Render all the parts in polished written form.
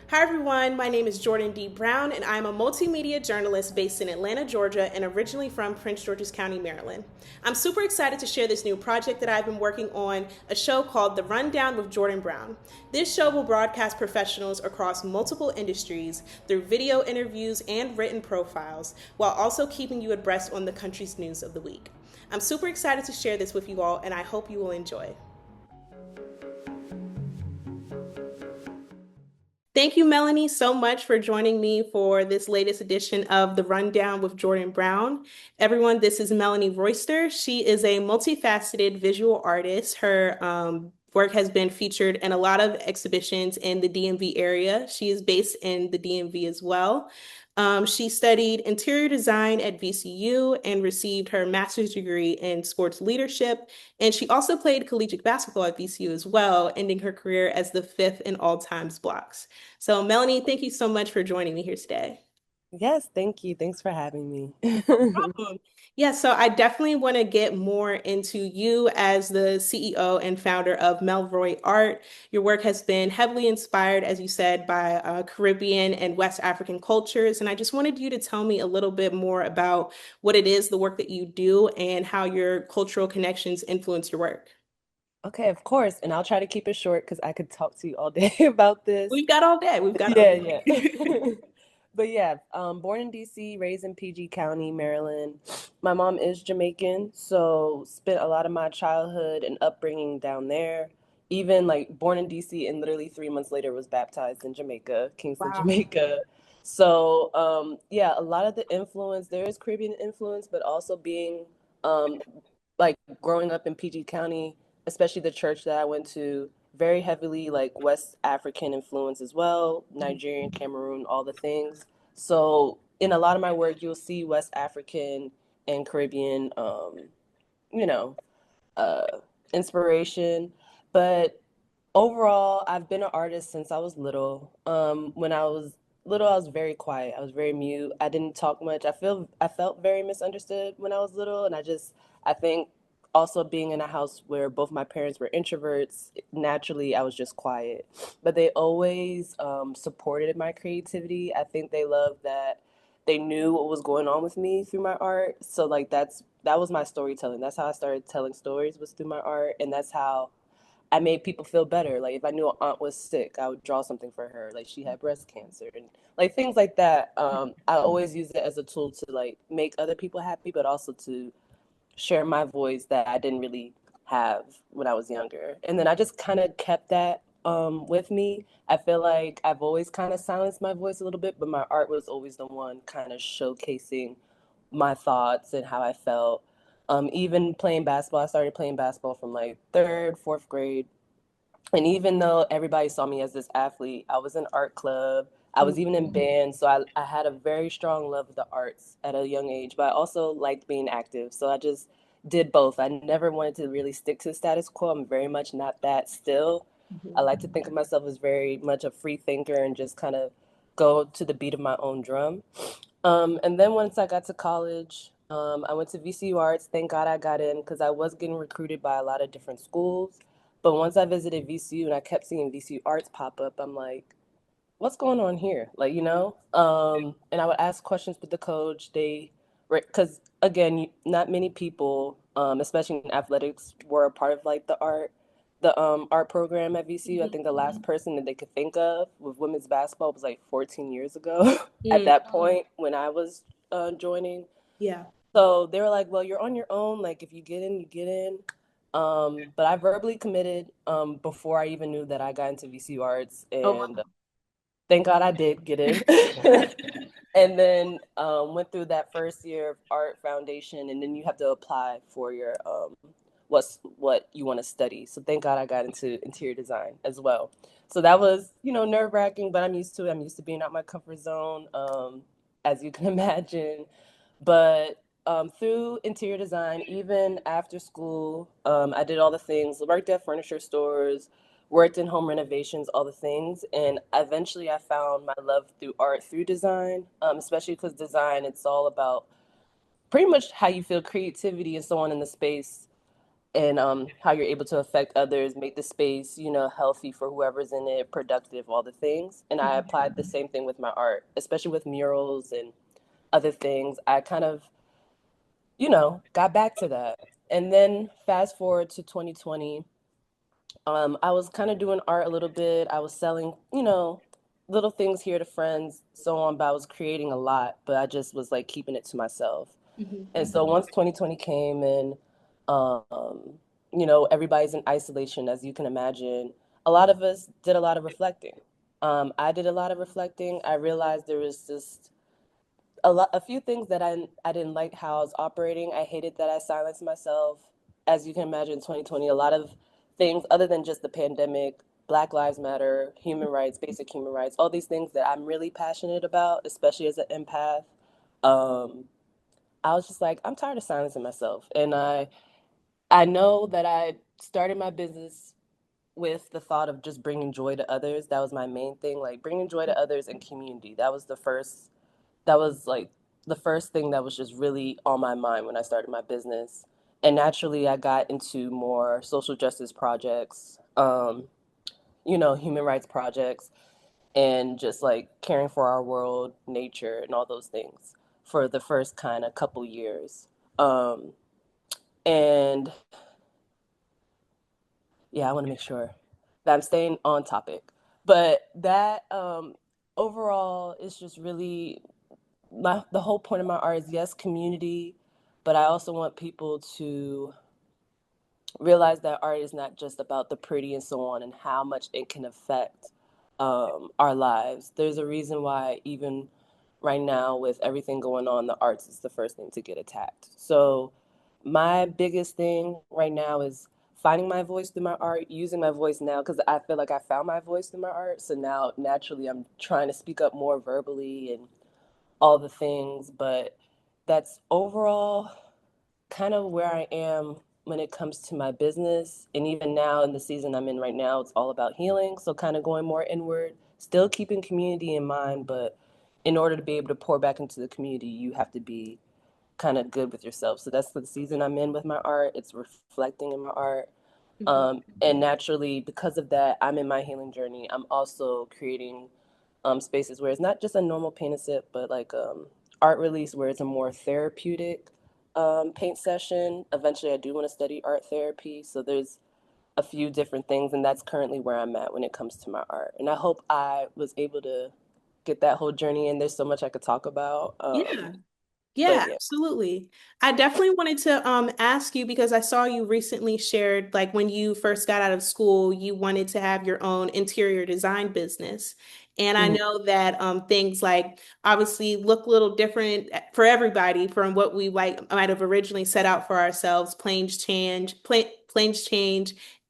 Hi, everyone. My name is Jordan D. Brown, and I'm a multimedia journalist based in Atlanta, Georgia, and originally from Prince George's County, Maryland. I'm super excited to share this new project that I've been working on, a show called The Rundown with Jordan Brown. This show will broadcast professionals across multiple industries through video interviews and written profiles, while also keeping you abreast on the country's news of the week. I'm super excited to share this with you all, and I hope you will enjoy. Thank you, Melanie, so much for joining me for this latest edition of The Rundown with Jordan Brown. Everyone, this is Melanie Royster. She is a multifaceted visual artist. Her work has been featured in a lot of exhibitions in the DMV area. She is based in the DMV as well. She studied interior design at VCU and received her master's degree in sports leadership. And she also played collegiate basketball at VCU as well, ending her career as the fifth in all times blocks. So, Melanie, thank you so much for joining me here today. Yes, thank you. Thanks for having me. Problem. Yeah, so I definitely want to get more into you as the CEO and founder of MelRoyArt. Your work has been heavily inspired, as you said, by Caribbean and West African cultures. And I just wanted you to tell me a little bit more about what it is, the work that you do, and how your cultural connections influence your work. Okay, of course. And I'll try to keep it short because I could talk to you all day about this. We've got all day. We've got all Yeah, yeah. day. But yeah, born in DC, raised in PG County, Maryland. My mom is Jamaican, so spent a lot of my childhood and upbringing down there. Even like born in DC and literally 3 months later was baptized in Jamaica, Kingston, Wow. Jamaica. So yeah, a lot of the influence, there is Caribbean influence, but also being um, like growing up in PG County, especially the church that I went to, very heavily like West African influence as well, Nigerian, Cameroon, all the things. So in a lot of my work, you'll see West African and Caribbean, you know, uh, inspiration. But overall, I've been an artist since I was little. When I was little, I was very quiet. I was very mute. I didn't talk much. I felt very misunderstood when I was little, and I think also being in a house where both my parents were introverts, naturally I was just quiet. But they always supported my creativity. I think they loved that they knew what was going on with me through my art. So like that was my storytelling. That's how I started telling stories, was through my art, and that's how I made people feel better. Like if I knew an aunt was sick, I would draw something for her. Like she had breast cancer and like things like that. I always use it as a tool to like make other people happy, but also to share my voice that I didn't really have when I was younger. And then I just kind of kept that with me. I feel like I've always kind of silenced my voice a little bit, but my art was always the one kind of showcasing my thoughts and how I felt. Even playing basketball, I started playing basketball from like third, fourth grade. And even though everybody saw me as this athlete, I was in art club. I was even in band. So I had a very strong love of the arts at a young age, but I also liked being active. So I just did both. I never wanted to really stick to the status quo. I'm very much not that still. I like to think of myself as very much a free thinker and just kind of go to the beat of my own drum. And then once I got to college, I went to VCU Arts. Thank God I got in because I was getting recruited by a lot of different schools. But once I visited VCU and I kept seeing VCU Arts pop up, I'm like, what's going on here? Like, you know? And I would ask questions with the coach. Because again, not many people, especially in athletics, were a part of like the art program at VCU. I think the last person that they could think of with women's basketball was like 14 years ago at Mm, that point when I was joining. yeah. So they were like, well, you're on your own. Like, if you get in, you get in. But I verbally committed before I even knew that I got into VCU Arts. Oh, And thank God I did get in. And then went through that first year of art foundation. And then you have to apply for your what you want to study. So thank God I got into interior design as well. So that was, nerve wracking, but I'm used to it. I'm used to being out my comfort zone, as you can imagine. But through interior design, even after school, I did all the things, worked at furniture stores, worked in home renovations, all the things. And eventually I found my love through art, through design, especially because design, it's all about pretty much how you feel creativity and so on in the space. and how you're able to affect others, make the space, healthy for whoever's in it, productive, all the things. And I Mhm. applied the same thing with my art, especially with murals and other things. I kind of, got back to that. And then fast forward to 2020, I was kind of doing art a little bit. I was selling, little things here to friends, so on, but I was creating a lot, but I just was like keeping it to myself. Mhm. And so once 2020 came and, um, everybody's in isolation, as you can imagine, a lot of us did a lot of reflecting. I did a lot of reflecting. I realized there was just a few things that I didn't like how I was operating. I hated that I silenced myself. As you can imagine, 2020, a lot of things other than just the pandemic, Black Lives Matter, human rights, basic human rights, all these things that I'm really passionate about, especially as an empath. Um, I was just like, I'm tired of silencing myself. And I know that I started my business with the thought of just bringing joy to others. That was my main thing, like bringing joy to others and community. That was like the first thing that was just really on my mind when I started my business. And naturally, I got into more social justice projects, human rights projects, and just like caring for our world, nature, and all those things for the first kind of couple years. Um, and yeah, I want to make sure that I'm staying on topic. But that overall is just really the whole point of my art is, yes, community, but I also want people to realize that art is not just about the pretty and so on, and how much it can affect our lives. There's a reason why even right now with everything going on, the arts is the first thing to get attacked. So my biggest thing right now is finding my voice through my art, using my voice now because I feel like I found my voice through my art. So now naturally I'm trying to speak up more verbally and all the things, but that's overall kind of where I am when it comes to my business. And even now in the season I'm in right now, it's all about healing. So kind of going more inward, still keeping community in mind, but in order to be able to pour back into the community, you have to be kind of good with yourself. So that's the season I'm in with my art. It's reflecting in my art. Mhm. And naturally, because of that, I'm in my healing journey. I'm also creating spaces where it's not just a normal paint and sip, but like art release where it's a more therapeutic paint session. Eventually, I do want to study art therapy. So there's a few different things, and that's currently where I'm at when it comes to my art. And I hope I was able to get that whole journey in. There's so much I could talk about. Yeah. But Yeah, yeah. absolutely. I definitely wanted to ask you because I saw you recently shared like when you first got out of school, you wanted to have your own interior design business. And I Mhm. know that things like obviously look a little different for everybody from what we might have originally set out for ourselves. Planes change,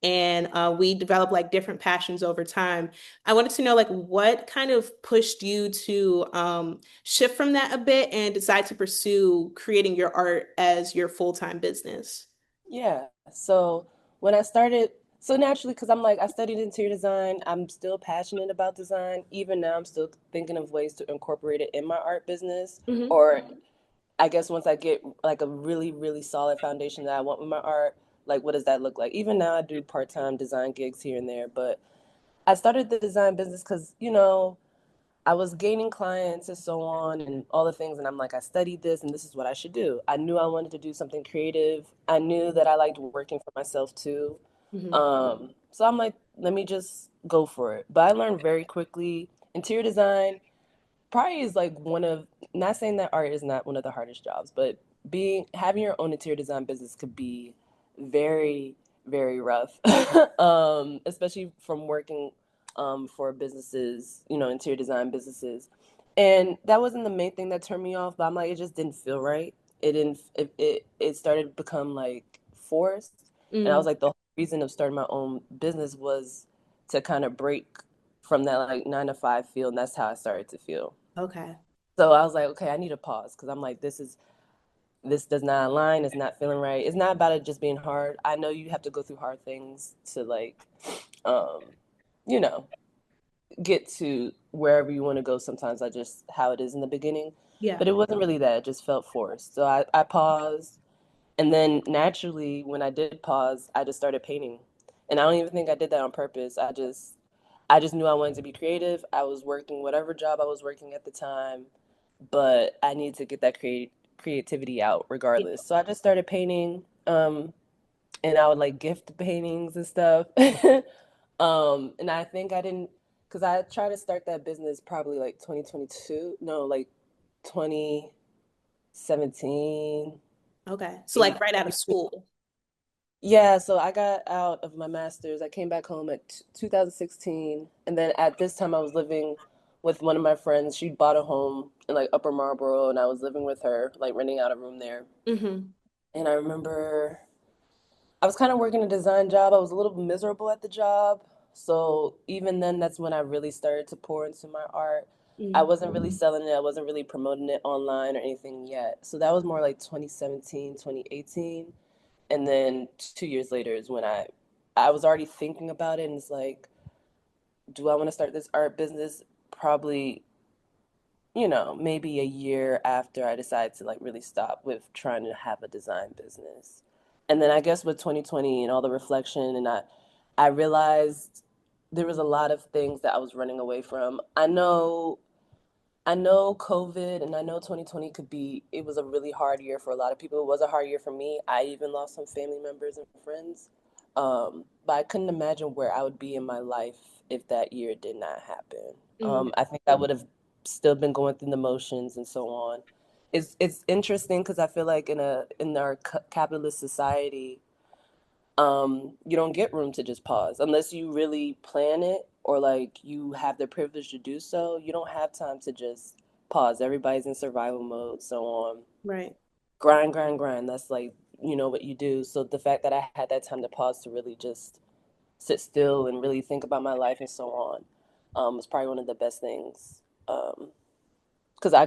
and we develop like different passions over time. I wanted to know like what kind of pushed you to shift from that a bit and decide to pursue creating your art as your full-time business? Yeah. So when I started, so naturally, because I'm like, I studied interior design, I'm still passionate about design. Even now, I'm still thinking of ways to incorporate it in my art business. Hmm. Or I guess once I get like a really, really solid foundation that I want with my art, like what does that look like? Even now, I do part-time design gigs here and there, but I started the design business because, I was gaining clients and so on and all the things. And I'm like, I studied this and this is what I should do. I knew I wanted to do something creative. I knew that I liked working for myself too. Hmm. So I'm like, let me just go for it. But I learned very quickly interior design probably is like one of, not saying that art is not one of the hardest jobs, but having your own interior design business could be very, very rough. Especially from working for businesses, interior design businesses. And that wasn't the main thing that turned me off, but I'm like, it just didn't feel right. It didn't, it started to become like forced. And I Mm, was like, the whole reason of starting my own business was to kind of break from that like 9 to 5 feel. And that's how I started to feel. okay. So I was like, okay, I need a pause because I'm like, this does not align. It's not feeling right. It's not about it just being hard. I know you have to go through hard things to like, um, you know, get to wherever you want to go. Sometimes I just how it is in the beginning, Yeah. but it wasn't really that. It just felt forced. So I paused, And then naturally, when I did pause, I just started painting. And I don't even think I did that on purpose. I just knew I wanted to be creative. I was working whatever job I was working at the time, but I needed to get that creativity out Yeah. regardless. So I just started painting, and I would like gift the paintings and stuff. And I think I didn't, because I tried to start that business probably like 2022, no, like 2017, Okay. So like 8. right out of school. Yeah, so I got out of my master's. I came back home at 2016, and then at this time I was living with one of my friends. She bought a home in like Upper Marlboro, and I was living with her, like renting out a room there. Hmm. And I remember I was kind of working a design job. I was a little miserable at the job. So even then, that's when I really started to pour into my art. I Hmm. wasn't really selling it. I wasn't really promoting it online or anything yet. So that was more like 2017, 2018. And then 2 years later is when I was already thinking about it, and it's like, do I want to start this art business? Probably, maybe a year after I decided to like really stop with trying to have a design business. And then I guess with 2020 and all the reflection, and I realized there was a lot of things that I was running away from. I know COVID and I know 2020 it was a really hard year for a lot of people. It was a hard year for me. I even lost some family members and friends. But I couldn't imagine where I would be in my life if that year did not happen. Hmm. I think I would have still been going through the motions and so on. It's interesting because I feel like in our capitalist society, you don't get room to just pause unless you really plan it or like you have the privilege to do so. You don't have time to just pause. Everybody's in survival mode, so on. Right. Grind, grind, grind. That's like, what you do. So the fact that I had that time to pause to really just sit still and really think about my life and so on, was probably one of the best things. Because I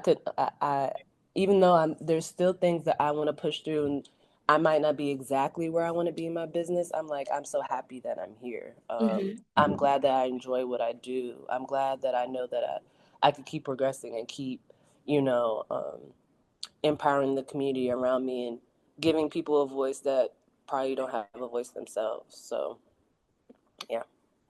even though there's still things that I want to push through, and I might not be exactly where I want to be in my business. I'm so happy that I'm here. Hmm. I'm glad that I enjoy what I do. I'm glad that I know that I could keep progressing and keep, you know, um, empowering the community around me and giving people a voice that probably don't have a voice themselves. So, yeah.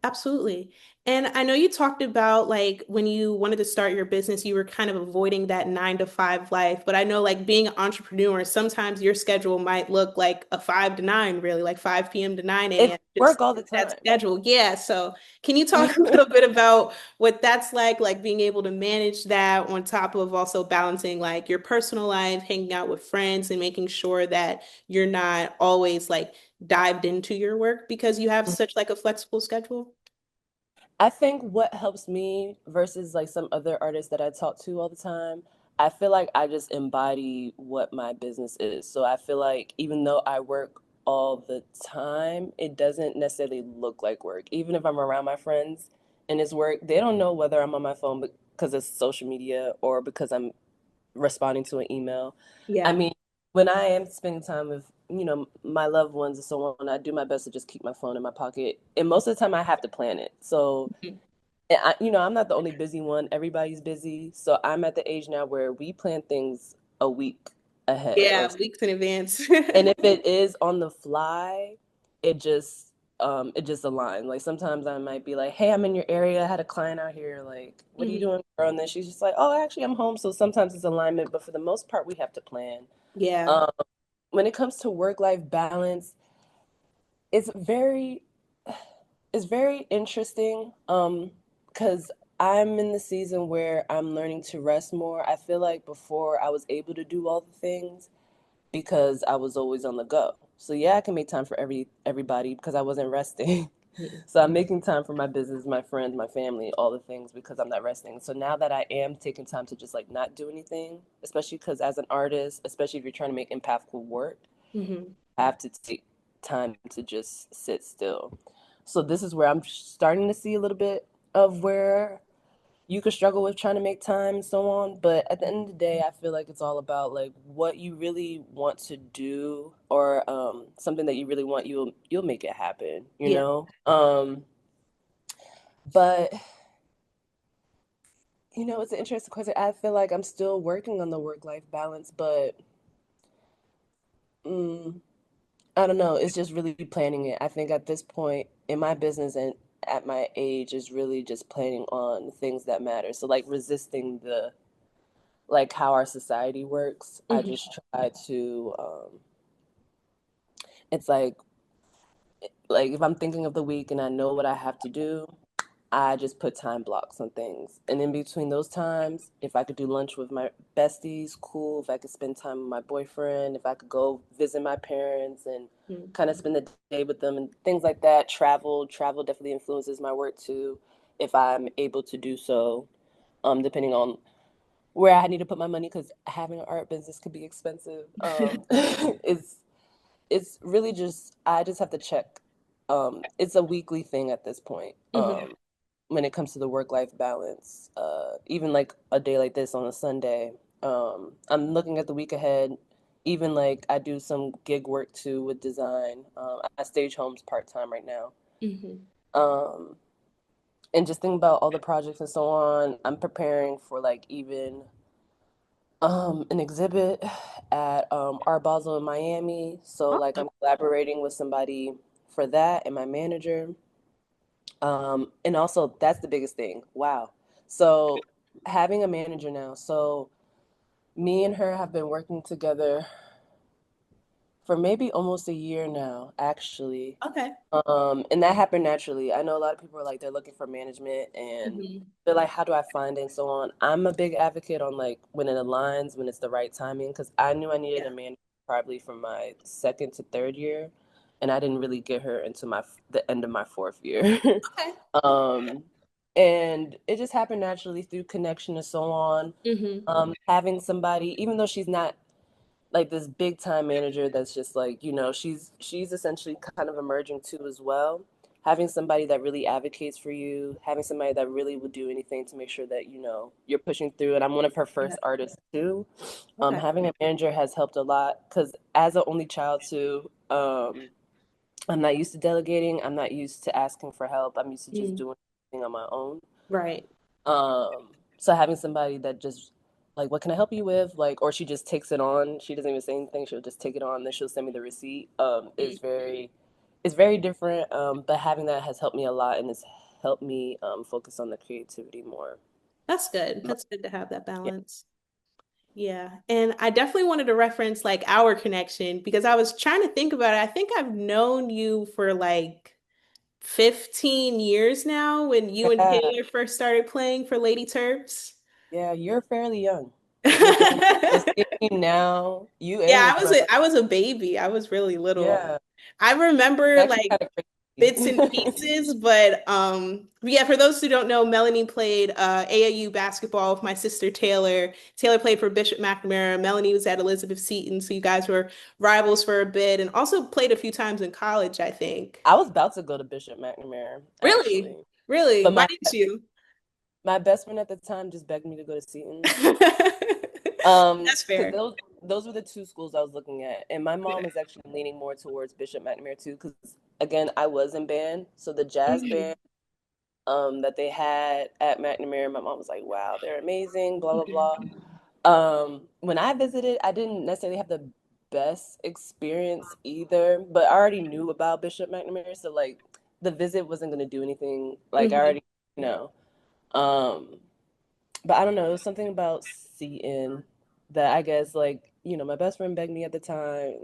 Absolutely. And I know you talked about like when you wanted to start your business, you were kind of avoiding that 9 to 5 life. But I know like being an entrepreneur, sometimes your schedule might look like a 5 to 9, really, like 5 p.m. to 9 a.m. It's Just work all the that time. schedule. Yeah. So can you talk a little bit about what that's like being able to manage that on top of also balancing like your personal life, hanging out with friends, and making sure that you're not always like dived into your work because you have such like a flexible schedule? I think what helps me versus like some other artists that I talk to all the time, I feel like I just embody what my business is. So I feel like even though I work all the time, it doesn't necessarily look like work. Even if I'm around my friends and it's work, they don't know whether I'm on my phone because it's social media or because I'm responding to an email. I Yeah. mean, when I am spending time with, my loved ones and so on, I do my best to just keep my phone in my pocket. And most of the time I have to plan it. So, Mhm. and I'm not the only busy one. Everybody's busy. So I'm at the age now where we plan things a week ahead or, Yeah, weeks in advance. and if it is on the fly, it just it just aligns. Like sometimes I might be like, "Hey, I'm in your area. I had a client out here. Like, what are you Mhm. doing, girl?" And then she's just like, "Oh, actually, I'm home." So sometimes it's alignment, but for the most part, we have to plan. Yeah. Um, when it comes to work-life balance, it's very it's very interesting. Because I'm in the season where I'm learning to rest more. I feel like before I was able to do all the things because I was always on the go. So yeah, I can make time for everybody because I wasn't resting. Mhm. So I'm making time for my business, my friends, my family, all the things because I'm not resting. So now that I am taking time to just like not do anything, especially because as an artist, especially if you're trying to make impactful work, Mhm. I have to take time to just sit still. So this is where I'm starting to see a little bit of where you could struggle with trying to make time and so on, but at the end of the day I feel like it's all about like what you really want to do or something that you really want, you'll make it happen, Yeah. but it's an interesting question. I feel like I'm still working on the work life balance, but Mm, I don't know. It's just really planning it. I think at this point in my business and at my age is really just planning on things that matter. So like resisting the like how our society works. I Hmm. just try to it's like if I'm thinking of the week and I know what I have to do, I just put time blocks on things. And in between those times, if I could do lunch with my besties, cool. If I could spend time with my boyfriend, if I could go visit my parents and kind of spend the day with them and things like that. Travel definitely influences my work too, if I'm able to do so, depending on where I need to put my money, because having an art business could be expensive. It's it's really just I just have to check. It's a weekly thing at this point. Hmm. When it comes to the work life balance, even like a day like this on a Sunday, I'm looking at the week ahead. Even like I do some gig work too with design. I stage homes part time right now. Hmm. Um, and just think about all the projects and so on. I'm preparing for like even an exhibit at Art Basel in Miami. So like Awesome. I'm collaborating with somebody for that and my manager. And also that's the biggest thing. Wow. So having a manager now. So me and her have been working together for maybe almost a year now, actually. Okay. And that happened naturally. I know a lot of people are like they're looking for management and Hmm. they're like, how do I find it and so on. I'm a big advocate on like when it aligns, when it's the right timing, because I knew I needed Yeah. a manager probably from my second to third year, and I didn't really get her into my the end of my fourth year. Okay. um, and it just happened naturally through connection and so on. Hmm. Having somebody, even though she's not like this big time manager that's just like she's essentially kind of emerging too as well, having somebody that really advocates for you, having somebody that really would do anything to make sure that you're pushing through. And I'm one of her Yeah. first artists too. Okay. Having a manager has helped a lot because as an only child too, I'm not used to delegating, I'm not used to asking for help, I'm used to just Mm. doing everything on my own. Right. So having somebody that just like, what can I help you with? Like, or she just takes it on. She doesn't even say anything. She'll just take it on. Then she'll send me the receipt. Mm. It's very different. But having that has helped me a lot, and it's helped me focus on the creativity more. That's good. That's good to have that Yeah. balance. Yeah. And I definitely wanted to reference like our connection because I was trying to think about it. I think I've known you for like 15 years now when you and Yeah, Taylor first started playing for Lady Terps. yeah, you're fairly young. You're fairly young. So seeing you now, you and Yeah, your brother. I was a baby. I was really little. Yeah, I remember actually like kind of bits and crazy. pieces, but yeah, for those who don't know, Melanie played AAU basketball with my sister Taylor. Taylor played for Bishop McNamara. Melanie was at Elizabeth Seton, so you guys were rivals for a bit and also played a few times in college, I think. I was about to go to Bishop McNamara Really? actually, Really? but Why my didn't you? my best friend at the time just begged me to go to Seton. That's Because fair. those were the two schools I was looking at, and my mom Okay. was actually leaning more towards Bishop McNamara too. Because again, I was in band, so the jazz Mhm. band that they had at McNamara, my mom was like, "Wow, they're amazing." Blah blah Mhm. blah. When I visited, I didn't necessarily have the best experience either, but I already knew about Bishop McNamara, so like the visit wasn't gonna do anything. Like I Mhm. already know. Um, but I don't know, it was something about Seton that I guess like, my best friend begged me at the time.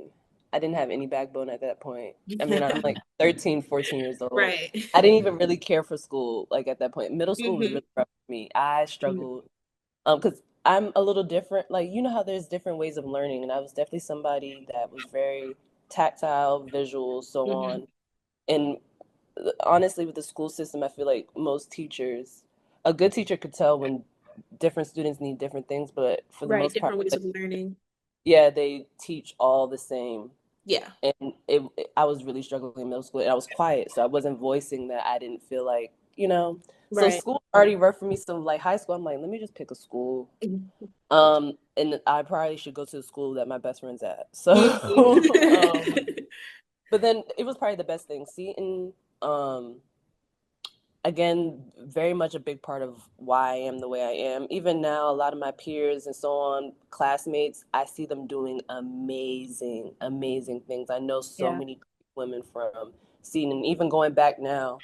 I didn't have any backbone at that point. I mean, I'm like 13, 14 years old. Right. I didn't even really care for school like at that point. Middle school was Hmm. really rough for me. I struggled because I'm a little different. Like, you know how there's different ways of learning, and I was definitely somebody that was very tactile, visual, so Hmm. on. And honestly, with the school system, I feel like most teachers, a good teacher could tell when different students need different things, but for the Right. most part, Different ways like, of learning. yeah, they teach all the same. Yeah. And I was really struggling in middle school, and I was quiet, so I wasn't voicing that. I didn't feel like, so Right. school already worked for me. So like high school, I'm like, let me just pick a school. And I probably should go to the school that my best friend's at. So, Mhm. but then it was probably the best thing. Seton, um, again, very much a big part of why I am the way I am. Even now, a lot of my peers and so on, classmates, I see them doing amazing, amazing things. I know so Yeah. many women from seeing, and even going back now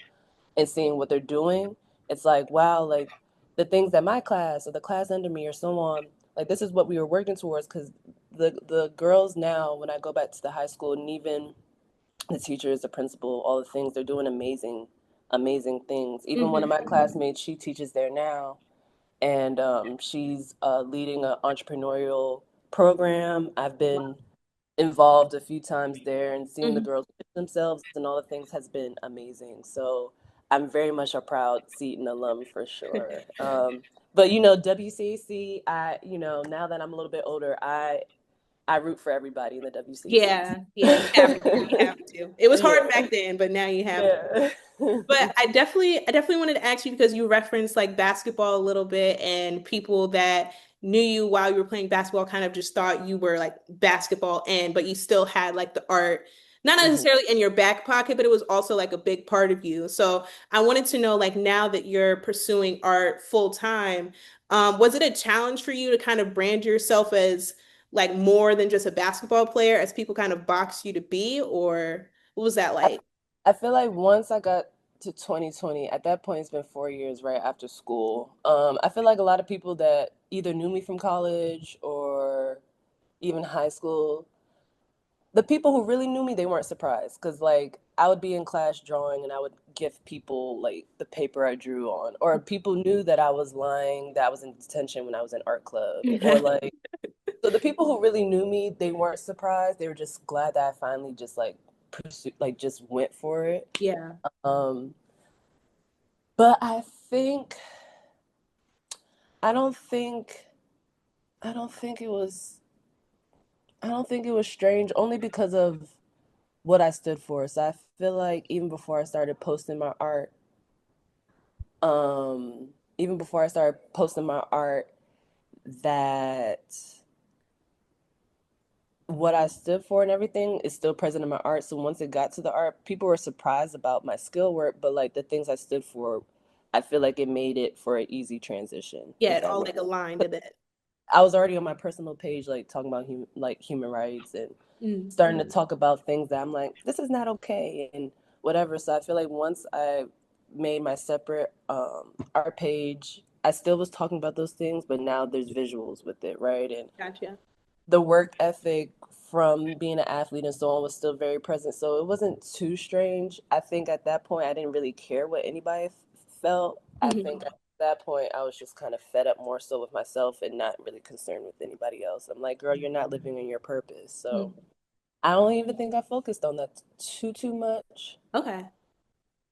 and seeing what they're doing, it's like, wow, like the things that my class or the class under me or so on, like this is what we were working towards. Because the girls now, when I go back to the high school, and even the teachers, the principal, all the things, they're doing amazing, amazing things. Even one of my classmates, she teaches there now, and she's leading an entrepreneurial program. I've been involved a few times there, and seeing the Hmm. girls push themselves and all the things has been amazing. So I'm very much a proud Seton alum for sure. But WCAC, now that I'm a little bit older, I root for everybody in the WCAC Yeah, yeah, you have to. You team. have to. It was hard Yeah. back then, but now you have to. Yeah. But I definitely wanted to ask you because you referenced like basketball a little bit, and people that knew you while you were playing basketball kind of just thought you were like basketball in, but you still had like the art, not Mhm. necessarily in your back pocket, but it was also like a big part of you. So I wanted to know, like now that you're pursuing art full time, was it a challenge for you to kind of brand yourself as like more than just a basketball player, as people kind of box you to be, or what was that I, like? I feel like once I got to 2020, at that point, it's been 4 years right after school. I feel like a lot of people that either knew me from college or even high school, the people who really knew me, they weren't surprised because like I would be in class drawing and I would give people like the paper I drew on, or people knew that I was lying, that I was in detention when I was in art club, or like so the people who really knew me, they weren't surprised. They were just glad that I finally just like pursued, like just went for it. Yeah. Um, but I don't think I don't think it was I don't think it was strange only because of what I stood for. So I feel like um, even before I started posting my art, that what I stood for and everything is still present in my art. So once it got to the art, people were surprised about my skill work, but like the things I stood for, I feel like it made it for an easy transition, Yeah, if it that all makes like aligned a bit. I was already on my personal page, like talking about human rights and Mm. starting to talk about things that I'm like, this is not okay and whatever. So I feel like once I made my separate art page, I still was talking about those things, but now there's visuals with it, right? And Gotcha. the work ethic from being an athlete and so on was still very present. So it wasn't too strange. I think at that point, I didn't really care what anybody felt. I think Mhm. at that point, I was just kind of fed up more so with myself and not really concerned with anybody else. I'm like, girl, you're not living in your purpose. So Mhm. I don't even think I focused on that too much. Okay.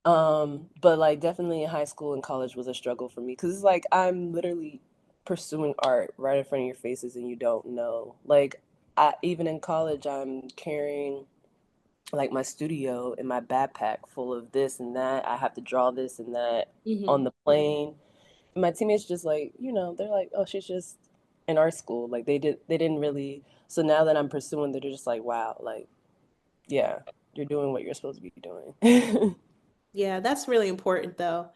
But like definitely in high school and college was a struggle for me because it's like I'm literally pursuing art right in front of your faces and you don't know. Like even in college, I'm carrying like my studio in my backpack full of this and that. I have to draw this and that on Hmm. the plane. And my teammates just like, they're like, oh, she's just in art school. Like they didn't really. So now that I'm pursuing, they're just like, wow, like yeah, you're doing what you're supposed to be doing. Yeah, that's really important though.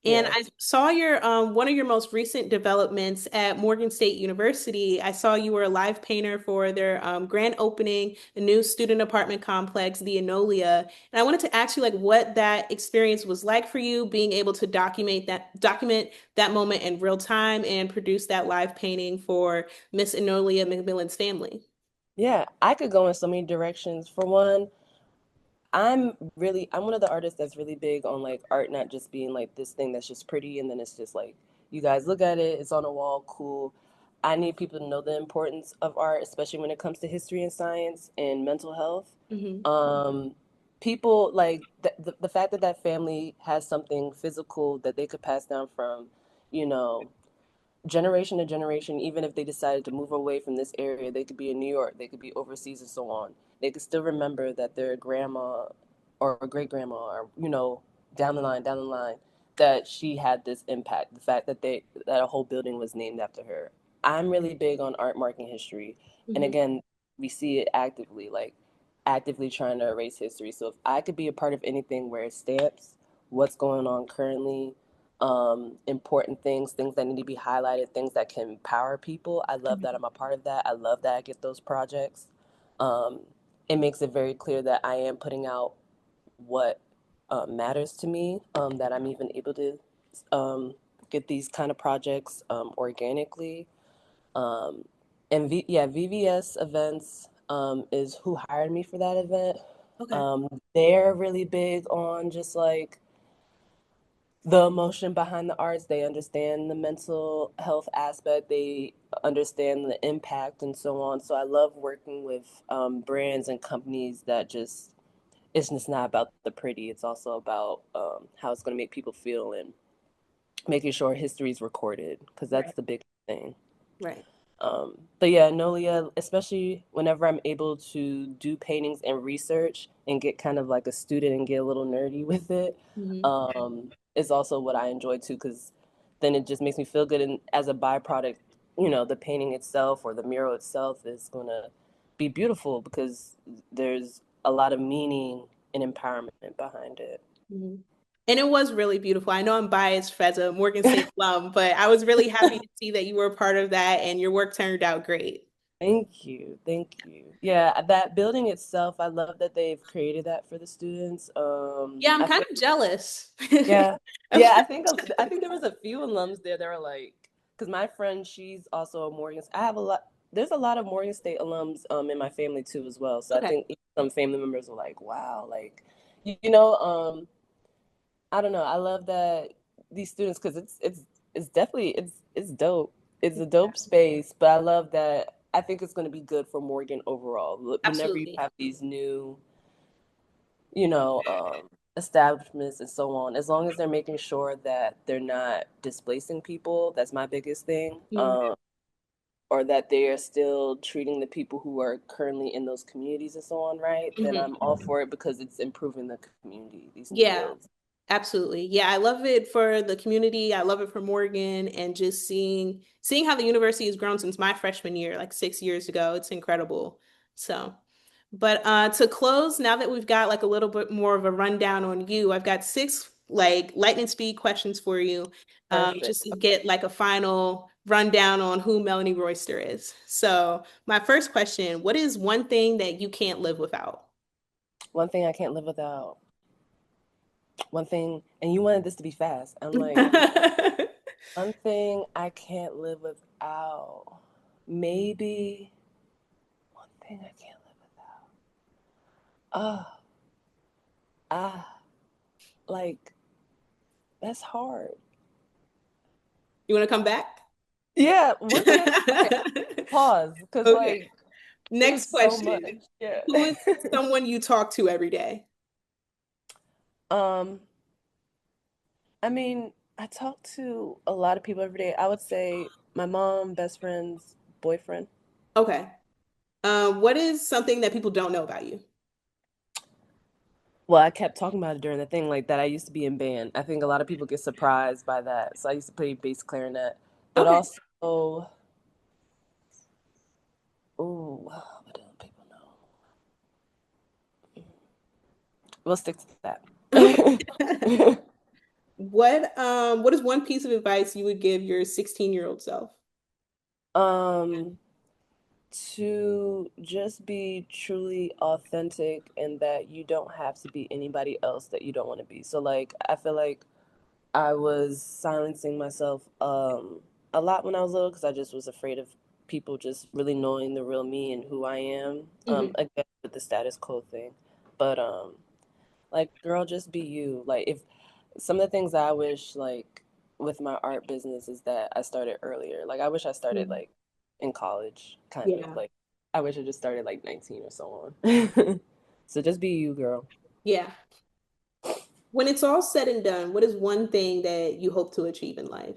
And Yeah. I saw your one of your most recent developments at Morgan State University. I saw you were a live painter for their grand opening, a new student apartment complex, the Enolia. And I wanted to ask you like what that experience was like for you, being able to document that moment in real time and produce that live painting for Miss Enolia McMillan's family. Yeah, I could go in so many directions. For one, I'm one of the artists that's really big on like art not just being like this thing that's just pretty and then it's just like you guys look at it, it's on a wall, cool. I need people to know the importance of art, especially when it comes to history and science and mental health. Hmm. Um, People like the fact that that family has something physical that they could pass down from, you know, generation to generation, even if they decided to move away from this area, they could be in New York, they could be overseas and so on. They could still remember that their grandma or great grandma or, down the line, that she had this impact. The fact that that a whole building was named after her. I'm really big on art marking history. And Hmm. again, we see it actively, like actively trying to erase history. So if I could be a part of anything where it stamps what's going on currently, important things that need to be highlighted, things that can empower people. I love that I'm a part of that. I love that I get those projects. Um, it makes it very clear that I am putting out what matters to me, that I'm even able to get these kind of projects organically. Um, and VVS events is who hired me for that event. Okay. They're really big on just like the emotion behind the arts. They understand the mental health aspect. They understand the impact and so on. So I love working with brands and companies that just, it's just not about the pretty. It's also about how it's going to make people feel and making sure history is recorded, because that's Right. the big thing. Right. But yeah, Enolia, especially whenever I'm able to do paintings and research and get kind of like a student and get a little nerdy with it, Hmm. is also what I enjoy too, because then it just makes me feel good. And as a byproduct, the painting itself or the mural itself is going to be beautiful because there's a lot of meaning and empowerment behind it. Hmm. And it was really beautiful. I know I'm biased as a Morgan State alum, but I was really happy to see that you were a part of that and your work turned out great. Thank you. Thank you. Yeah, that building itself, I love that they've created that for the students. Yeah, I'm I kind feel, of jealous. yeah. Yeah, I think there was a few alums there that were like, because my friend, she's also a Morgan. I have a lot. There's a lot of Morgan State alums in my family too as well. So I Okay. think some family members were like, wow, like you know, I don't know. I love that these students, because it's definitely it's dope. It's a dope space, but I love that. I think it's going to be good for Morgan overall. Whenever you Absolutely. have these new, you know, establishments and so on, as long as they're making sure that they're not displacing people, that's my biggest thing. Mhm. Or that they are still treating the people who are currently in those communities and so on right, then Mhm. I'm all for it because it's improving the community, these new Yeah, builds. absolutely. Yeah, I love it for the community. I love it for Morgan and just seeing how the university has grown since my freshman year, like 6 years ago. It's incredible. So, but to close, now that we've got like a little bit more of a rundown on you, I've got six like lightning speed questions for you, Perfect. just to get like a final rundown on who Melanie Royster is. So, my first question, what is one thing that you can't live without? One thing I can't live without. One thing, and you wanted this to be fast. I'm like, one thing I can't live without. Maybe one thing I can't live without. Ah, ah, like that's hard. You want to come back? Yeah, one thing. Okay, pause, because Okay. like Next there's so much. question. Yeah. Who is someone you talk to every day? um, I mean, I talk to a lot of people every day. I would say my mom, best friend's boyfriend. Okay. What is something that people don't know about you? Well, I kept talking about it during the thing, like that I used to be in band. I think a lot of people get surprised by that. So I used to play bass clarinet. But Okay. also, oh, what don't people know? We'll stick to Okay. that. What is one piece of advice you would give your 16-year-old self? um, to just be truly authentic and that you don't have to be anybody else that you don't want to be. So like I feel like I was silencing myself a lot when I was little because I just was afraid of people just really knowing the real me and who I am. Hmm. Again with the status quo thing. But like girl, just be you. Like if some of the things I wish like with my art business is that I started earlier. Like I wish I started like in college, kind of. Yeah. Like I wish I just started like 19 or so on. So just be you, girl. Yeah. When it's all said and done, what is one thing that you hope to achieve in life?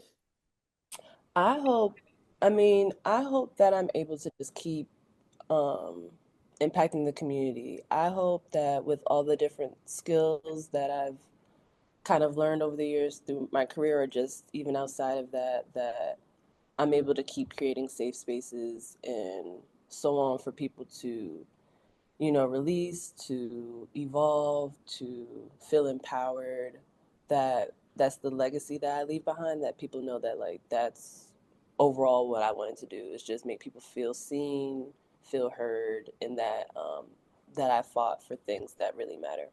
I hope, I hope that I'm able to just keep um, impacting the community. I hope that with all the different skills that I've kind of learned over the years through my career or just even outside of that, that I'm able to keep creating safe spaces and so on for people to, release, to evolve, to feel empowered. that's the legacy that I leave behind, that people know that like that's overall what I wanted to do, is just make people feel seen, feel heard, and that I fought for things that really matter.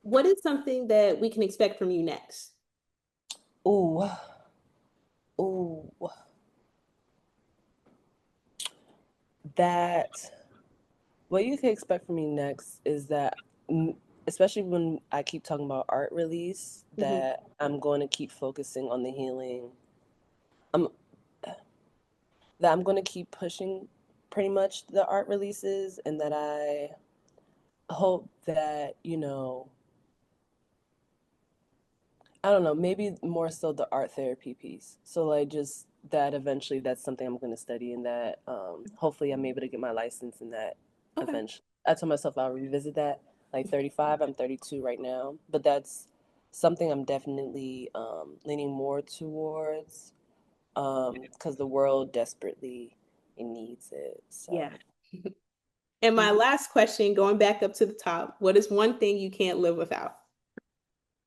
What is something that we can expect from you next? Ooh, ooh, that what you can expect from me next is that, especially when I keep talking about art release, Hmm. that I'm going to keep focusing on the healing. I'm that I'm going to keep pushing pretty much the art releases, and that I hope that, I don't know, maybe more so the art therapy piece. So like just that eventually that's something I'm going to study, and that hopefully I'm able to get my license in that Okay. eventually. I told myself I'll revisit that like 35. I'm 32 right now, but that's something I'm definitely leaning more towards, because the world desperately needs it. Yeah. So And my mhm. last question, going back up to the top, what is one thing you can't live without?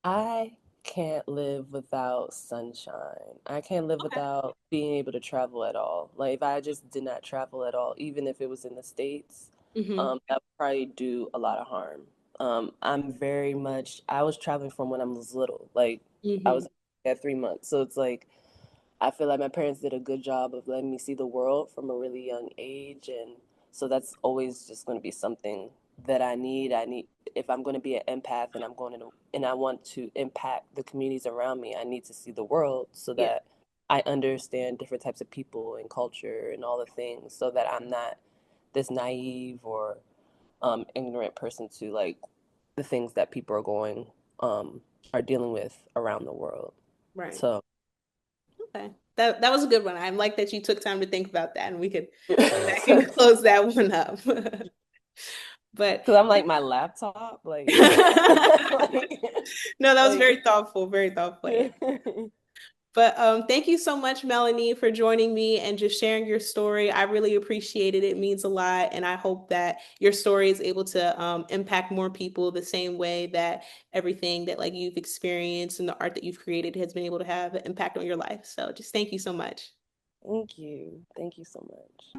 I can't live without sunshine. I can't live Okay. without being able to travel at all. Like if I just did not travel at all, even if it was in the States, Hmm. that would probably do a lot of harm. I was traveling from when I was little. Like I Hmm. was at 3 months. So it's like I feel like my parents did a good job of letting me see the world from a really young age, and so that's always just going to be something that I need. I need, if I'm going to be an empath and I want to impact the communities around me, I need to see the world so Yeah. that I understand different types of people and culture and all the things, so that I'm not this naive or ignorant person to like the things that people um, are dealing with around the world. Right. So. Okay. That was a good one. I like that you took time to think about that and we could I can Because close that one up. But I'm like my laptop, like, like, no, that was like. very thoughtful. But thank you so much, Melanie, for joining me and just sharing your story. I really appreciate it. It means a lot. And I hope that your story is able to impact more people the same way that everything that like you've experienced and the art that you've created has been able to have an impact on your life. So just thank you so much. Thank you so much.